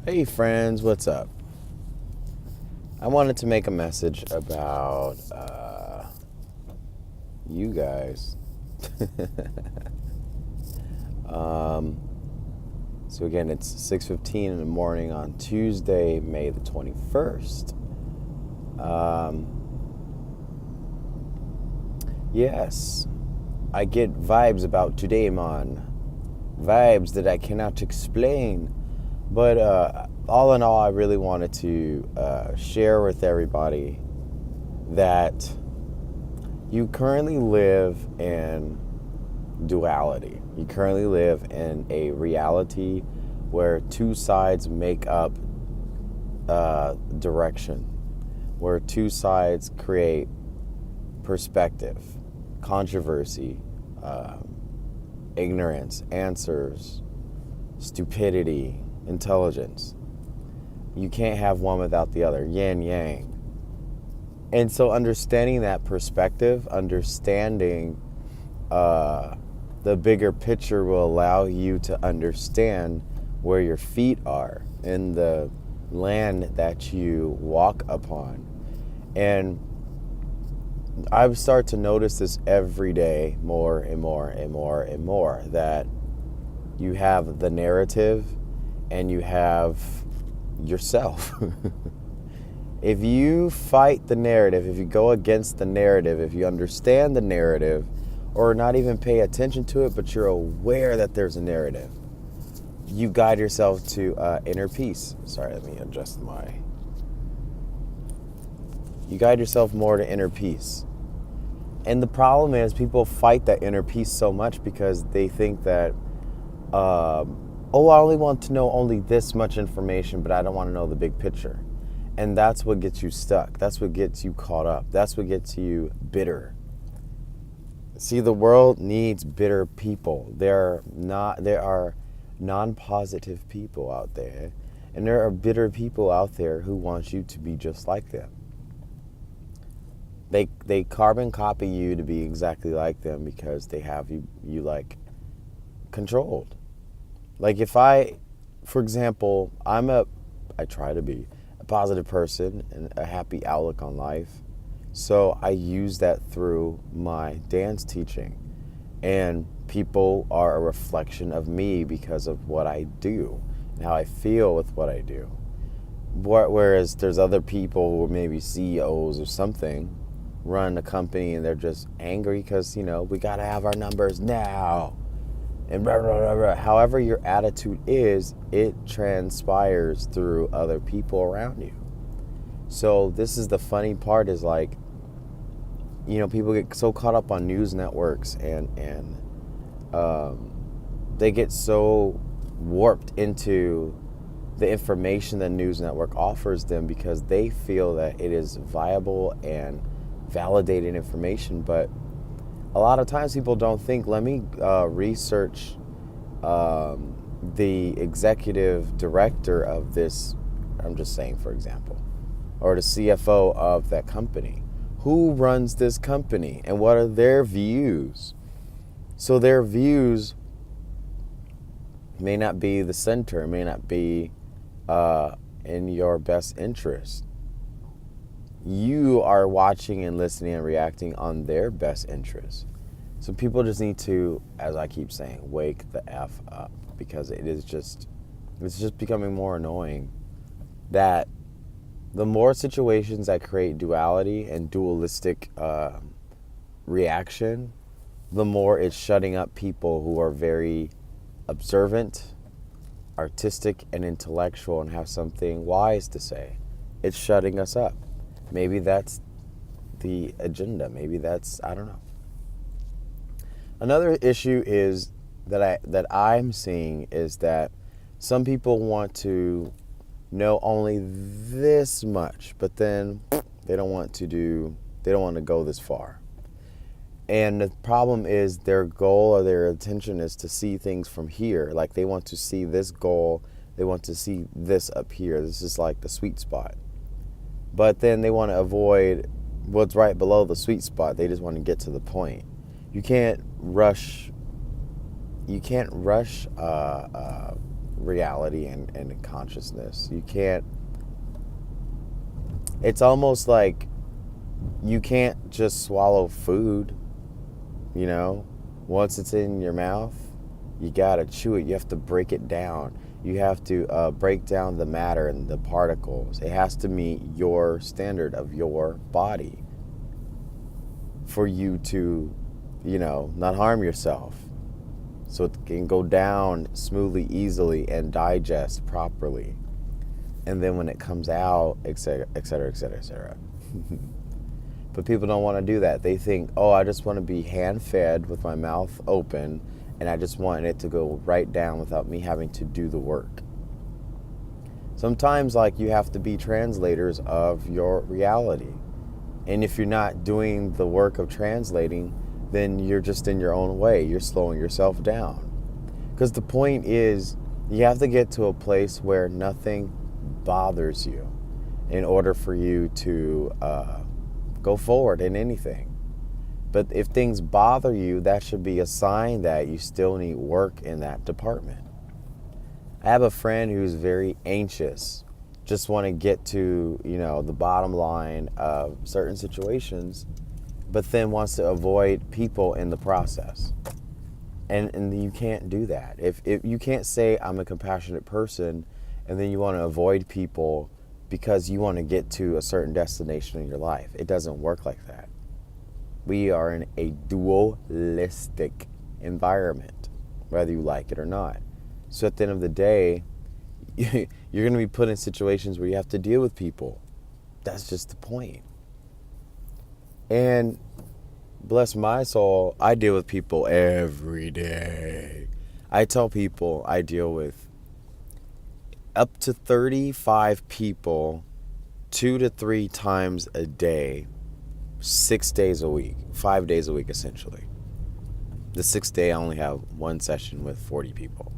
Hey friends, what's up? I wanted to make a message about you guys. um, so again, it's 6:15 in the morning on Tuesday, May the 21st. Yes, I get vibes about today, man. Vibes that I cannot explain. But all in all, I really wanted to share with everybody that you currently live in duality. You currently live in a reality where two sides make up direction, where two sides create perspective, controversy, ignorance, answers, stupidity, intelligence. You can't have one without the other, yin yang. And so understanding that perspective, understanding the bigger picture will allow you to understand where your feet are in the land that you walk upon. And I've started to notice this every day more and more and more and more, that you have the narrative and you have yourself. If you fight the narrative, if you go against the narrative, if you understand the narrative, or not even pay attention to it, but you're aware that there's a narrative, you guide yourself to inner peace. Sorry, let me adjust you guide yourself more to inner peace. And the problem is people fight that inner peace so much because they think that, I only want to know only this much information, but I don't want to know the big picture. And that's what gets you stuck. That's what gets you caught up. That's what gets you bitter. See, the world needs bitter people. There are non-positive people out there, and there are bitter people out there who want you to be just like them. They carbon copy you to be exactly like them because they have you like controlled. Like if for example, I try to be a positive person and a happy outlook on life. So I use that through my dance teaching. And people are a reflection of me because of what I do and how I feel with what I do. Whereas there's other people who are maybe CEOs or something, run a company, and they're just angry because, we got to have our numbers now. And blah, blah, blah, blah. However your attitude is, it transpires through other people around you. So this is the funny part, is like, people get so caught up on news networks and they get so warped into the information the news network offers them because they feel that it is viable and validated information. But a lot of times people don't think, let me research the executive director of this, I'm just saying, for example, or the CFO of that company. Who runs this company and what are their views? So their views may not be the center, may not be in your best interest. You are watching and listening and reacting on their best interest. So people just need to, as I keep saying, wake the F up, because it's just becoming more annoying that the more situations that create duality and dualistic reaction, the more it's shutting up people who are very observant, artistic, and intellectual and have something wise to say. It's shutting us up. Maybe that's the agenda. Maybe that's, I don't know. Another issue is that I'm seeing is that some people want to know only this much, but then they don't want to go this far. And the problem is their goal or their intention is to see things from here. Like they want to see this goal, they want to see this up here. This is like the sweet spot. But then they want to avoid what's right below the sweet spot. They just want to get to the point. You can't rush reality and consciousness. You can't, it's almost like you can't just swallow food, you know? Once it's in your mouth, you gotta chew it. You have to break it down. You have to break down the matter and the particles. It has to meet your standard of your body for you to, you know, not harm yourself. So it can go down smoothly, easily, and digest properly. And then when it comes out, et cetera, et cetera, et cetera, et cetera. But people don't want to do that. They think, oh, I just want to be hand-fed with my mouth open, and I just want it to go right down without me having to do the work. Sometimes, like, you have to be translators of your reality. And if you're not doing the work of translating, then you're just in your own way. You're slowing yourself down. Because the point is, you have to get to a place where nothing bothers you in order for you to go forward in anything. But if things bother you, that should be a sign that you still need work in that department. I have a friend who's very anxious, just want to get to, you know, the bottom line of certain situations, but then wants to avoid people in the process. And you can't do that. If you can't say I'm a compassionate person and then you want to avoid people because you want to get to a certain destination in your life. It doesn't work like that. We are in a dualistic environment, whether you like it or not. So at the end of the day, you're going to be put in situations where you have to deal with people. That's just the point. And bless my soul, I deal with people every day. I tell people I deal with up to 35 people 2 to 3 times a day, 6 days a week, 5 days a week essentially. The 6th day I only have one session with 40 people.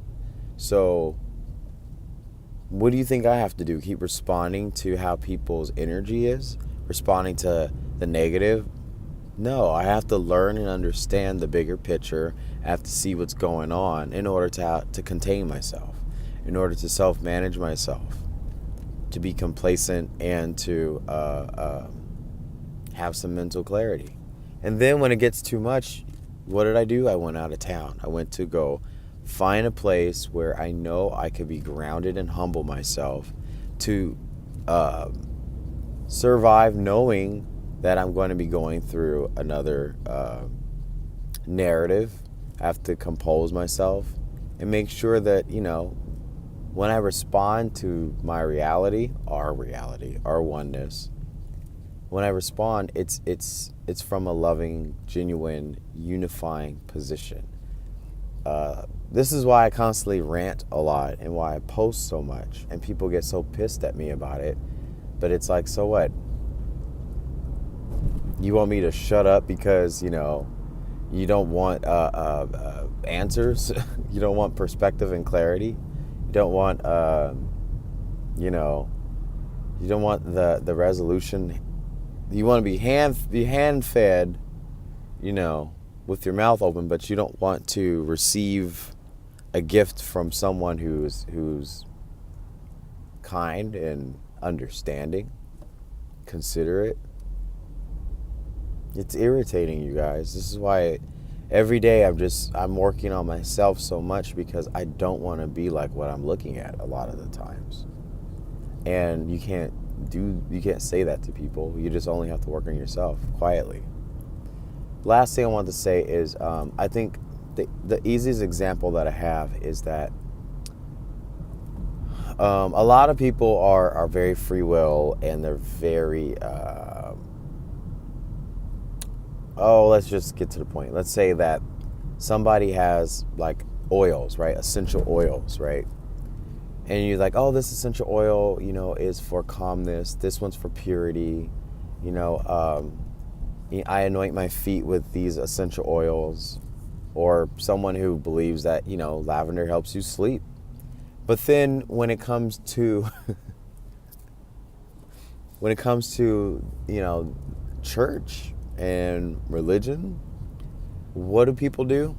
So what do you think I have to do? Keep responding to how people's energy is? Responding to the negative? No, I have to learn and understand the bigger picture. I have to see what's going on in order to contain myself, in order to self-manage myself, to be complacent and to have some mental clarity. And then when it gets too much, what did I do? I went out of town. I went to go find a place where I know I could be grounded and humble myself to survive knowing that I'm going to be going through another narrative. I have to compose myself and make sure that, you know, when I respond to my reality, our oneness, when I respond, it's from a loving, genuine, unifying position. This is why I constantly rant a lot and why I post so much, and people get so pissed at me about it. But it's like, so what? You want me to shut up because, you know, you don't want answers? You don't want perspective and clarity? You don't want, you know, you don't want the resolution. You want to be hand fed, you know, with your mouth open, but you don't want to receive a gift from someone who's kind and understanding, considerate. It's irritating, you guys. This is why every day I'm working on myself so much, because I don't want to be like what I'm looking at a lot of the times. And you can't say that to people. You just only have to work on yourself quietly. Last thing I want to say is I think the easiest example that I have is that a lot of people are very free will, and they're very let's just get to the point. Let's say that somebody has like oils, right? Essential oils, right? And you're like, oh, this essential oil, you know, is for calmness. This one's for purity. You know, I anoint my feet with these essential oils. Or someone who believes that, you know, lavender helps you sleep. But then when it comes to, you know, church and religion, what do people do?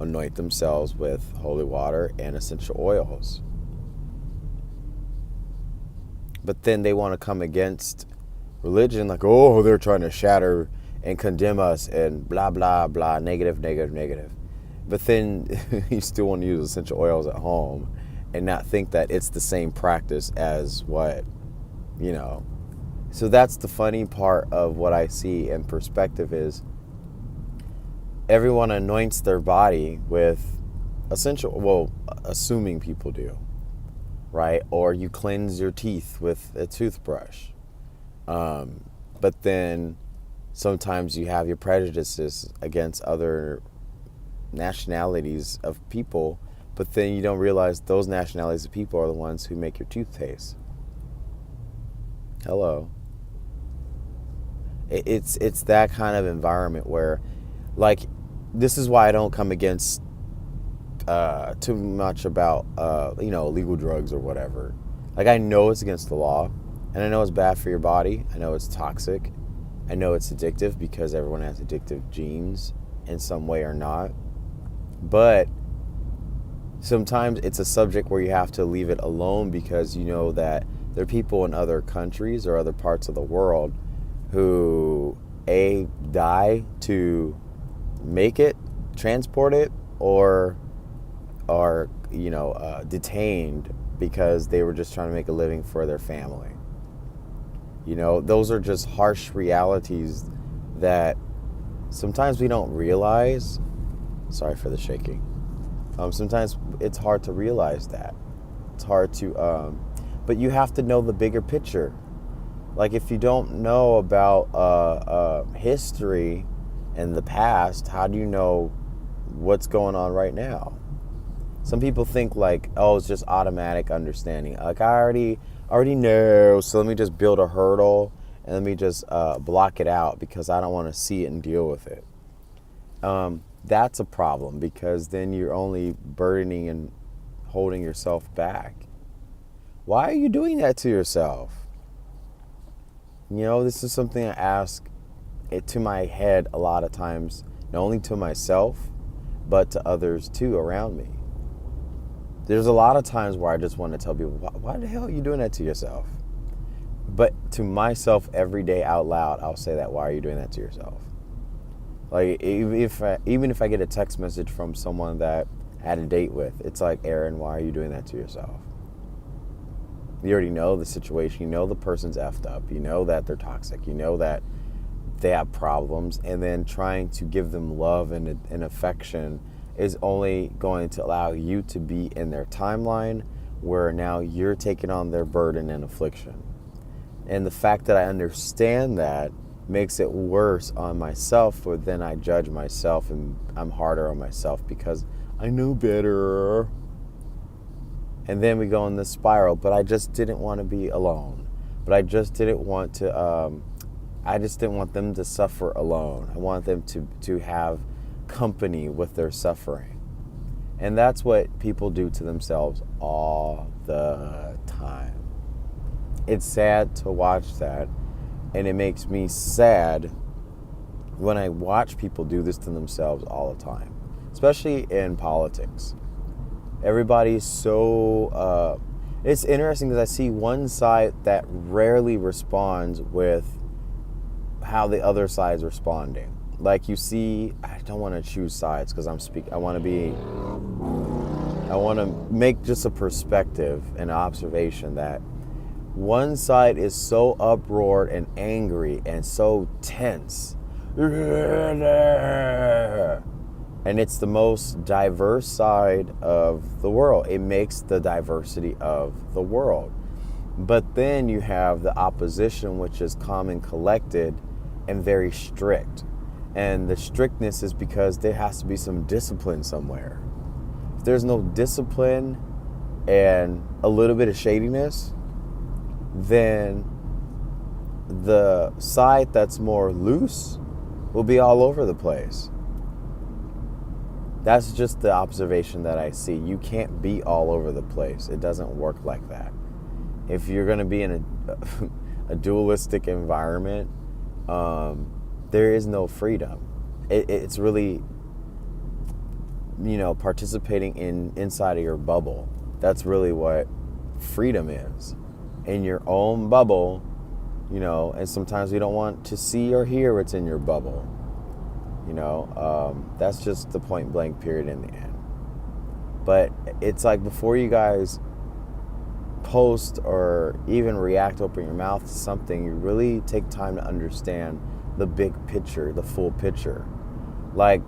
anoint themselves with holy water and essential oils. But then they want to come against religion like, oh, they're trying to shatter and condemn us and blah, blah, blah, negative, negative, negative. But then you still want to use essential oils at home and not think that it's the same practice as what, you know. So that's the funny part of what I see in perspective is everyone anoints their body with essential, well, assuming people do, right? Or you cleanse your teeth with a toothbrush. But then sometimes you have your prejudices against other nationalities of people, but then you don't realize those nationalities of people are the ones who make your toothpaste. Hello. It's that kind of environment where, like, this is why I don't come against too much about illegal drugs or whatever. Like, I know it's against the law, and I know it's bad for your body. I know it's toxic. I know it's addictive because everyone has addictive genes in some way or not. But sometimes it's a subject where you have to leave it alone because you know that there are people in other countries or other parts of the world who die to make it, transport it, or are detained because they were just trying to make a living for their family. You know, those are just harsh realities that sometimes we don't realize. Sorry for the shaking. Sometimes it's hard to realize that. It's hard to, but you have to know the bigger picture. Like, if you don't know about history and the past, how do you know what's going on right now? Some people think like, oh, it's just automatic understanding. Like, I already know, so let me just build a hurdle and let me just block it out because I don't want to see it and deal with it. That's a problem because then you're only burdening and holding yourself back. Why are you doing that to yourself? You know, this is something I ask it to my head a lot of times, not only to myself, but to others too around me. There's a lot of times where I just want to tell people, why the hell are you doing that to yourself? But to myself every day out loud, I'll say that, why are you doing that to yourself? Like, even if I get a text message from someone that I had a date with, it's like, Aaron, why are you doing that to yourself? You already know the situation. You know the person's effed up. You know that they're toxic. You know that they have problems. And then trying to give them love and affection is only going to allow you to be in their timeline where now you're taking on their burden and affliction. And the fact that I understand that makes it worse on myself, for then I judge myself and I'm harder on myself because I know better. And then we go in this spiral, but I just didn't want to be alone. But I just didn't want to, I just didn't want them to suffer alone. I want them to have company with their suffering. And that's what people do to themselves all the time. It's sad to watch that, and it makes me sad when I watch people do this to themselves all the time, especially in politics. Everybody's so, it's interesting because I see one side that rarely responds with how the other side's responding. Like, you see, I don't want to choose sides because I want to make just a perspective and observation that one side is so uproared and angry and so tense. And it's the most diverse side of the world. It makes the diversity of the world. But then you have the opposition, which is calm and collected and very strict. And the strictness is because there has to be some discipline somewhere. If there's no discipline and a little bit of shadiness, then the side that's more loose will be all over the place. That's just the observation that I see. You can't be all over the place. It doesn't work like that. If you're going to be in a dualistic environment, there is no freedom. It's really, participating inside of your bubble. That's really what freedom is. In your own bubble, and sometimes we don't want to see or hear what's in your bubble. That's just the point blank period in the end. But it's like, before you guys post or even react, open your mouth to something, you really take time to understand the big picture, the full picture. Like,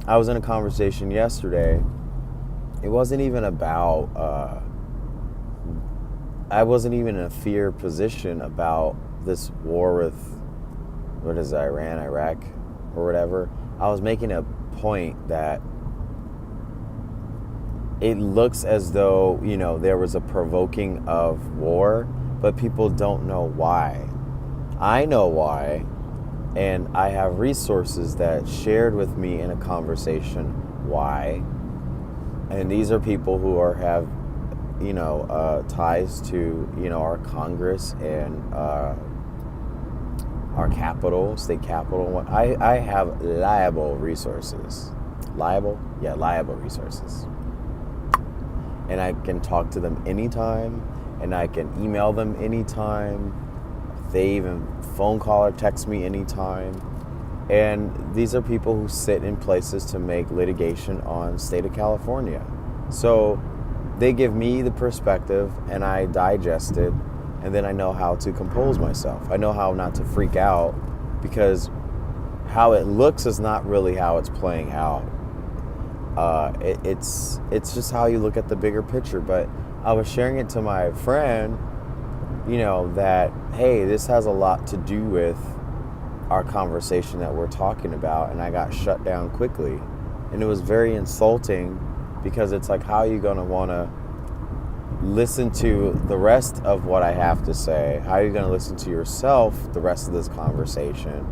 I was in a conversation yesterday. It wasn't even about, I wasn't even in a fear position about this war with, Iran, Iraq, or whatever. I was making a point that it looks as though, there was a provoking of war, but people don't know why. I know why, and I have resources that shared with me in a conversation why. And these are people who have ties to, our Congress and our capital, state capital. I have liable resources. Liable? Yeah, liable resources. And I can talk to them anytime, and I can email them anytime. They even phone call or text me anytime. And these are people who sit in places to make litigation on state of California. So they give me the perspective, and I digest it, and then I know how to compose myself. I know how not to freak out, because how it looks is not really how it's playing out. It's just how you look at the bigger picture. But I was sharing it to my friend, that, hey, this has a lot to do with our conversation that we're talking about, and I got shut down quickly. And it was very insulting, because it's like, how are you going to want to listen to the rest of what I have to say? How are you going to listen to yourself the rest of this conversation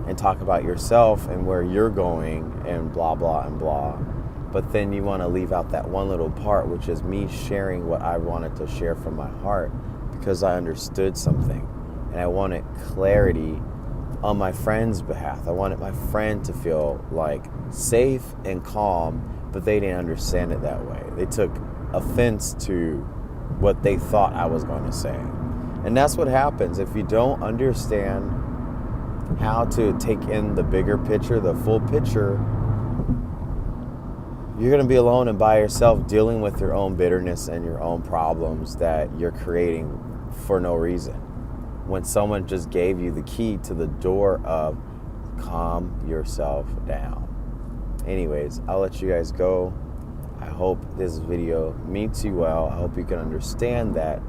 and talk about yourself and where you're going and blah, blah, and blah? But then you want to leave out that one little part, which is me sharing what I wanted to share from my heart, because I understood something and I wanted clarity on my friend's behalf. I wanted my friend to feel like safe and calm, but they didn't understand it that way. They took offense to what they thought I was going to say. And that's what happens if you don't understand how to take in the bigger picture, the full picture. You're going to be alone and by yourself, dealing with your own bitterness and your own problems that you're creating for no reason, when someone just gave you the key to the door of calm yourself down. Anyways, I'll let you guys go. I hope this video meets you well. I hope you can understand that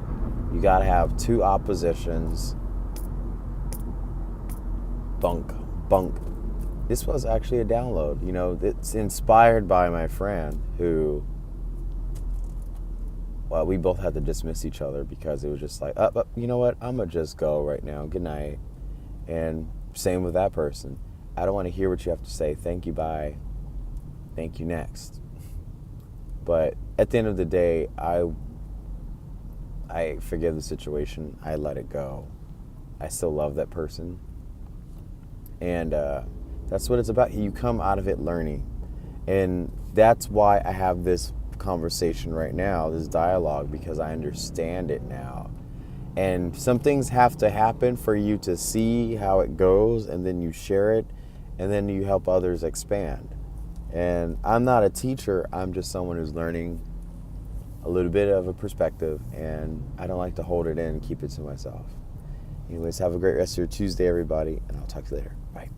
you got to have two oppositions. Bunk. This was actually a download. It's inspired by my friend who, well, we both had to dismiss each other because it was just like, you know what? I'm going to just go right now. Good night. And same with that person. I don't want to hear what you have to say. Thank you, bye. Thank you, next. But at the end of the day, I forgive the situation. I let it go. I still love that person. And that's what it's about. You come out of it learning. And that's why I have this conversation right now, this dialogue, because I understand it now. And some things have to happen for you to see how it goes, and then you share it, and then you help others expand. And I'm not a teacher. I'm just someone who's learning a little bit of a perspective, and I don't like to hold it in and keep it to myself. Anyways, have a great rest of your Tuesday, everybody, and I'll talk to you later. Bye.